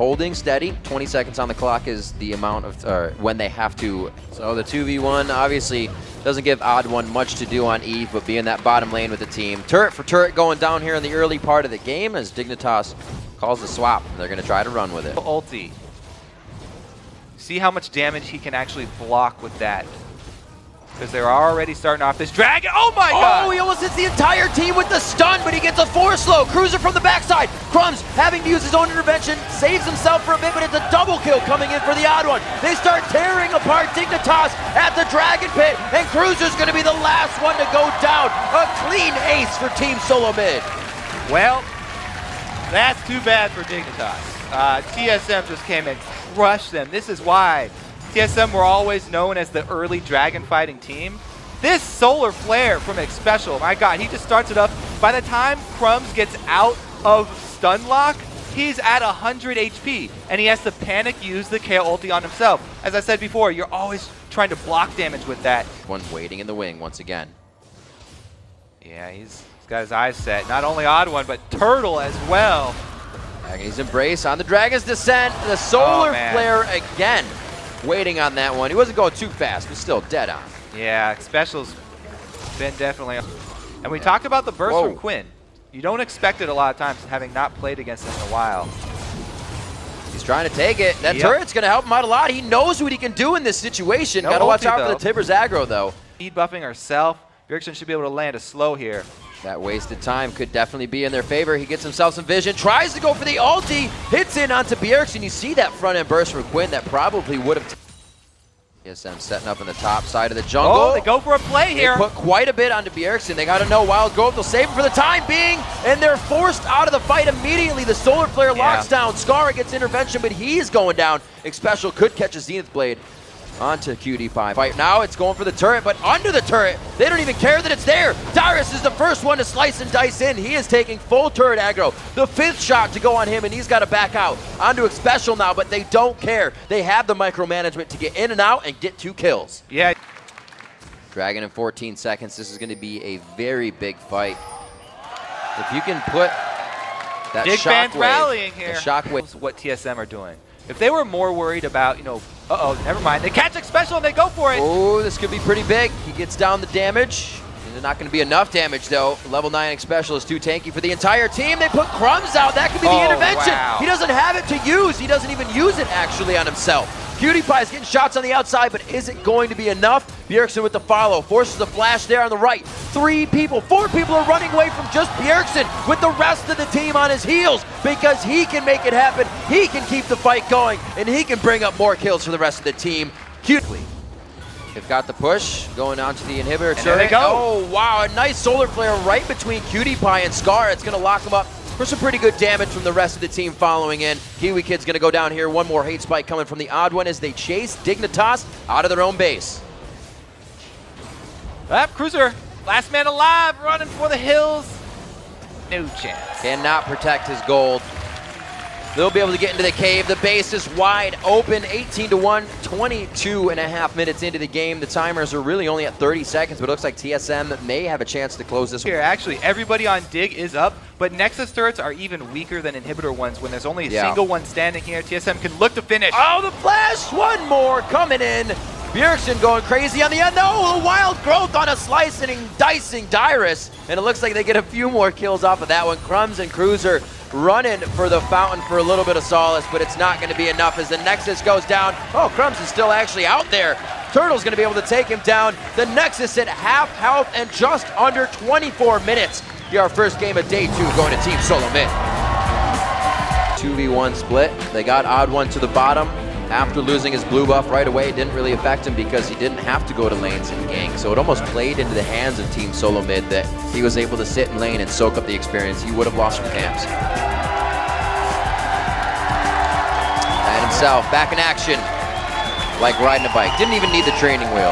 holding steady. 20 seconds on the clock is the amount of when they have to. So the 2v1 obviously doesn't give Odd One much to do on Eve, but being that bottom lane with the team. Turret for turret going down here in the early part of the game as Dignitas calls the swap. They're going to try to run with it. Ulti. See how much damage he can actually block with that. Because they're already starting off this dragon. Oh my god! Oh, he almost hits the entire team with the stun, but he gets a 4-slow. Cruiser from the backside. Crumbs having to use his own intervention, saves himself for a bit, but it's a double kill coming in for the Odd One. They start tearing apart Dignitas at the dragon pit, and Cruiser's going to be the last one to go down. A clean ace for Team Solo Mid. Well, that's too bad for Dignitas. TSM just came and crushed them. This is why TSM were always known as the early dragon fighting team. This solar flare from Xpecial, my god, he just starts it up. By the time Crumbs gets out of stun lock, he's at 100 HP, and he has to panic use the KO ulti on himself. As I said before, you're always trying to block damage with that. One waiting in the wing once again. Yeah, he's got his eyes set. Not only Odd One, but Turtle as well. Agony's Embrace on the Dragon's Descent. The solar flare again. Waiting on that one. He wasn't going too fast, but still dead on. Yeah, Xpecial's been definitely. And we talked about the burst from Quinn. You don't expect it a lot of times, having not played against him in a while. He's trying to take it. That turret's going to help him out a lot. He knows what he can do in this situation. Got to watch out for the Tibbers aggro, though. Speed buffing herself. Bjergsen should be able to land a slow here. That wasted time could definitely be in their favor. He gets himself some vision, tries to go for the ulti, hits in onto Bjergsen. You see that front end burst from Quinn that probably would have. TSM setting up in the top side of the jungle. Oh, they go for a play here. They put quite a bit onto Bjergsen. They got to know Wild Growth. They'll save him for the time being, and they're forced out of the fight immediately. The solar flare locks down. Skara gets intervention, but he's going down. Xpecial could catch a Zenith Blade onto QT5. Fight now, it's going for the turret, but under the turret, they don't even care that it's there. Dyrus is the first one to slice and dice in. He is taking full turret aggro. The 5th shot to go on him, and he's got to back out. Onto Xpecial now, but they don't care. They have the micromanagement to get in and out and get 2 kills. Yeah. Dragon in 14 seconds. This is going to be a very big fight. If you can put that big fans rallying here. The shockwave. What TSM are doing. If they were more worried about, you know, never mind. They catch Xpecial and they go for it. Oh, this could be pretty big. He gets down the damage. There's not going to be enough damage, though. Level 9 Xpecial is too tanky for the entire team. They put Crumbs out. That could be the intervention. Wow. He doesn't have it to use. He doesn't even use it, actually, on himself. QT5 is getting shots on the outside, but is it going to be enough? Bjergsen with the follow. Forces the flash there on the right. 4 people are running away from just Bjergsen with the rest of the team on his heels because he can make it happen. He can keep the fight going, and he can bring up more kills for the rest of the team. They've got the push going on to the inhibitor. And there they go. Oh, wow. A nice solar flare right between QT5 and Skara. It's going to lock him up for some pretty good damage from the rest of the team following in. Kiwi Kid's going to go down here. One more hate spike coming from the Odd One as they chase Dignitas out of their own base. Cruiser, last man alive, running for the hills. No chance. Cannot protect his gold. They'll be able to get into the cave. The base is wide open, 18-1, 22.5 minutes into the game. The timers are really only at 30 seconds, but it looks like TSM may have a chance to close this. Here, actually, everybody on Dig is up, but Nexus turrets are even weaker than inhibitor ones when there's only a single one standing here. TSM can look to finish. Oh, the flash! One more coming in. Bjergsen going crazy on the end. No, the Wild Growth on a slicing and dicing Dyrus. And it looks like they get a few more kills off of that one. Crumbs and Cruiser running for the fountain for a little bit of solace, but it's not going to be enough as the Nexus goes down. Oh, Crumbs is still actually out there. Turtle's going to be able to take him down. The Nexus at half health and just under 24 minutes. Here our first game of day 2 going to Team Solo Mid. 2v1 split. They got Odd One to the bottom. After losing his blue buff right away, it didn't really affect him because he didn't have to go to lanes and gank. So it almost played into the hands of Team Solo Mid that he was able to sit in lane and soak up the experience. He would have lost from camps. And himself back in action like riding a bike. Didn't even need the training wheels.